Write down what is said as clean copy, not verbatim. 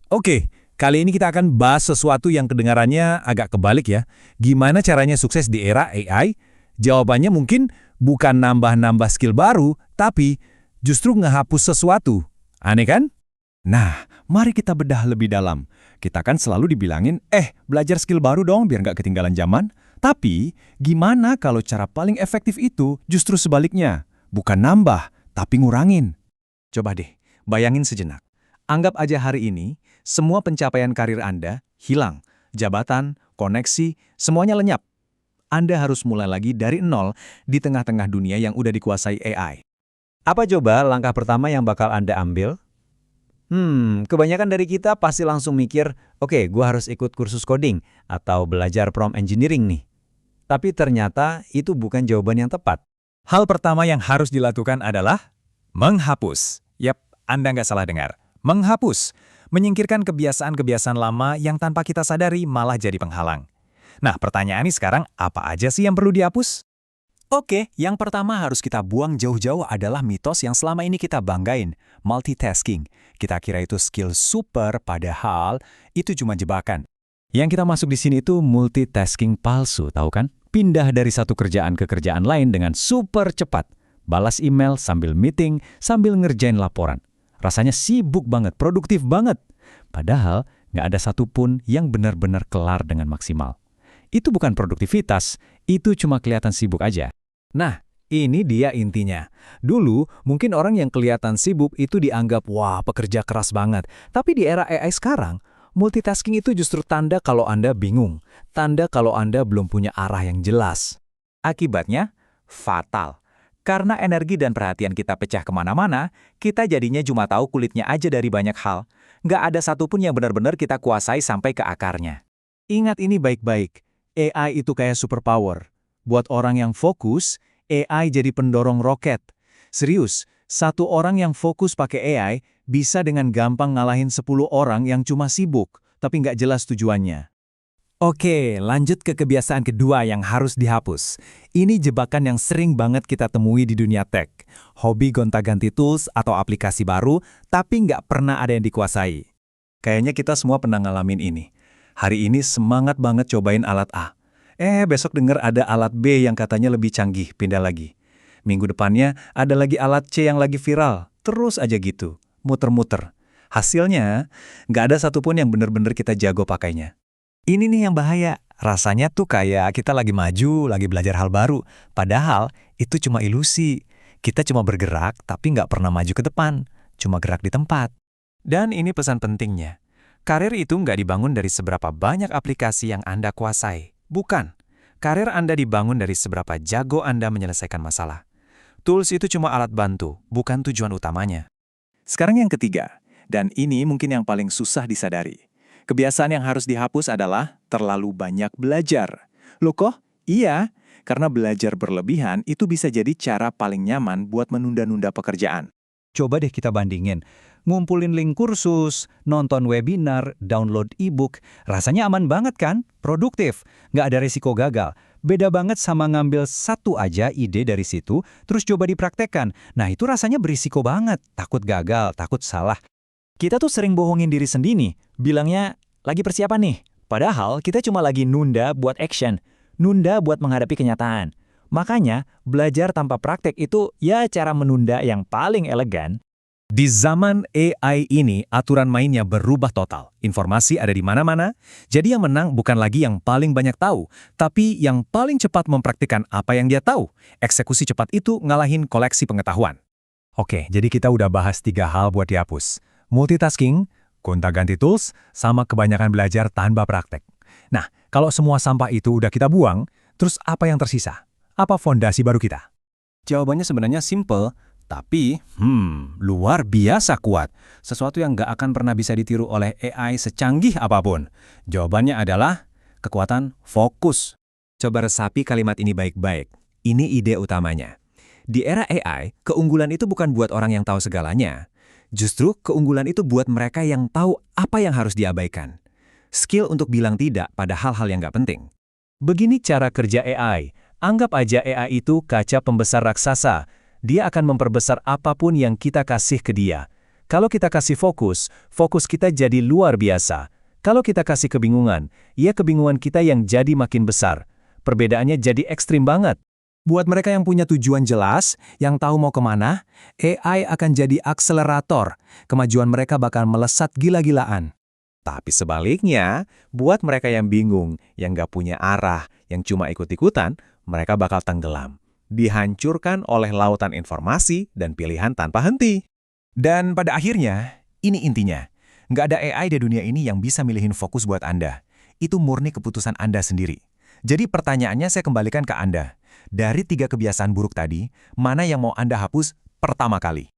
Oke, kali ini kita akan bahas sesuatu yang kedengarannya agak kebalik ya. Gimana caranya sukses di era AI? Jawabannya mungkin bukan nambah-nambah skill baru, tapi justru ngehapus sesuatu. Aneh kan? Nah, mari kita bedah lebih dalam. Kita kan selalu dibilangin, belajar skill baru dong biar nggak ketinggalan zaman. Tapi, gimana kalau cara paling efektif itu justru sebaliknya? Bukan nambah, tapi ngurangin. Coba deh, bayangin sejenak. Anggap aja hari ini, semua pencapaian karir Anda hilang. Jabatan, koneksi, semuanya lenyap. Anda harus mulai lagi dari nol di tengah-tengah dunia yang udah dikuasai AI. Apa coba langkah pertama yang bakal Anda ambil? Kebanyakan dari kita pasti langsung mikir, oke, gua harus ikut kursus coding atau belajar prompt engineering nih. Tapi ternyata itu bukan jawaban yang tepat. Hal pertama yang harus dilakukan adalah menghapus. Yap, Anda nggak salah dengar. Menghapus. Menyingkirkan kebiasaan-kebiasaan lama yang tanpa kita sadari malah jadi penghalang. Nah, pertanyaannya sekarang, apa aja sih yang perlu dihapus? Oke, yang pertama harus kita buang jauh-jauh adalah mitos yang selama ini kita banggain, multitasking. Kita kira itu skill super, padahal itu cuma jebakan. Yang kita masuk di sini itu multitasking palsu, tahu kan? Pindah dari satu kerjaan ke kerjaan lain dengan super cepat. Balas email sambil meeting, sambil ngerjain laporan. Rasanya sibuk banget, produktif banget. Padahal nggak ada satupun yang benar-benar kelar dengan maksimal. Itu bukan produktivitas, itu cuma kelihatan sibuk aja. Nah, ini dia intinya. Dulu, mungkin orang yang kelihatan sibuk itu dianggap, wah, pekerja keras banget. Tapi di era AI sekarang, multitasking itu justru tanda kalau Anda bingung. Tanda kalau Anda belum punya arah yang jelas. Akibatnya, fatal. Karena energi dan perhatian kita pecah kemana-mana, kita jadinya cuma tahu kulitnya aja dari banyak hal. Nggak ada satupun yang benar-benar kita kuasai sampai ke akarnya. Ingat ini baik-baik. AI itu kayak superpower. Buat orang yang fokus, AI jadi pendorong roket. Serius, satu orang yang fokus pakai AI bisa dengan gampang ngalahin 10 orang yang cuma sibuk, tapi nggak jelas tujuannya. Oke, lanjut ke kebiasaan kedua yang harus dihapus. Ini jebakan yang sering banget kita temui di dunia tech. Hobi gonta-ganti tools atau aplikasi baru, tapi nggak pernah ada yang dikuasai. Kayaknya kita semua pernah ngalamin ini. Hari ini semangat banget cobain alat A. Besok denger ada alat B yang katanya lebih canggih, pindah lagi. Minggu depannya ada lagi alat C yang lagi viral. Terus aja gitu, muter-muter. Hasilnya, nggak ada satupun yang bener-bener kita jago pakainya. Ini nih yang bahaya. Rasanya tuh kayak kita lagi maju, lagi belajar hal baru. Padahal itu cuma ilusi. Kita cuma bergerak, tapi nggak pernah maju ke depan. Cuma gerak di tempat. Dan ini pesan pentingnya. Karir itu nggak dibangun dari seberapa banyak aplikasi yang Anda kuasai. Bukan. Karir Anda dibangun dari seberapa jago Anda menyelesaikan masalah. Tools itu cuma alat bantu, bukan tujuan utamanya. Sekarang yang ketiga, dan ini mungkin yang paling susah disadari. Kebiasaan yang harus dihapus adalah terlalu banyak belajar. Loh kok? Iya, karena belajar berlebihan itu bisa jadi cara paling nyaman buat menunda-nunda pekerjaan. Coba deh kita bandingin. Ngumpulin link kursus, nonton webinar, download e-book. Rasanya aman banget kan? Produktif. Nggak ada risiko gagal. Beda banget sama ngambil satu aja ide dari situ, terus coba dipraktekkan. Nah itu rasanya berisiko banget. Takut gagal, takut salah. Kita tuh sering bohongin diri sendiri. Bilangnya, lagi persiapan nih. Padahal kita cuma lagi nunda buat action. Nunda buat menghadapi kenyataan. Makanya, belajar tanpa praktek itu ya cara menunda yang paling elegan. Di zaman AI ini, aturan mainnya berubah total. Informasi ada di mana-mana, jadi yang menang bukan lagi yang paling banyak tahu, tapi yang paling cepat mempraktikkan apa yang dia tahu. Eksekusi cepat itu ngalahin koleksi pengetahuan. Oke, jadi kita udah bahas 3 hal buat dihapus. Multitasking, gonta-ganti tools, sama kebanyakan belajar tanpa praktek. Nah, kalau semua sampah itu udah kita buang, terus apa yang tersisa? Apa fondasi baru kita? Jawabannya sebenarnya simple, tapi luar biasa kuat. Sesuatu yang nggak akan pernah bisa ditiru oleh AI secanggih apapun. Jawabannya adalah kekuatan fokus. Coba resapi kalimat ini baik-baik. Ini ide utamanya. Di era AI, keunggulan itu bukan buat orang yang tahu segalanya. Justru keunggulan itu buat mereka yang tahu apa yang harus diabaikan. Skill untuk bilang tidak pada hal-hal yang nggak penting. Begini cara kerja AI. Anggap aja AI itu kaca pembesar raksasa. Dia akan memperbesar apapun yang kita kasih ke dia. Kalau kita kasih fokus, fokus kita jadi luar biasa. Kalau kita kasih kebingungan, ya kebingungan kita yang jadi makin besar. Perbedaannya jadi ekstrim banget. Buat mereka yang punya tujuan jelas, yang tahu mau kemana, AI akan jadi akselerator. Kemajuan mereka bakal melesat gila-gilaan. Tapi sebaliknya, buat mereka yang bingung, yang nggak punya arah, yang cuma ikut-ikutan, mereka bakal tenggelam. Dihancurkan oleh lautan informasi dan pilihan tanpa henti. Dan pada akhirnya, ini intinya. Nggak ada AI di dunia ini yang bisa milihin fokus buat Anda. Itu murni keputusan Anda sendiri. Jadi pertanyaannya saya kembalikan ke Anda. Dari 3 kebiasaan buruk tadi, mana yang mau Anda hapus pertama kali?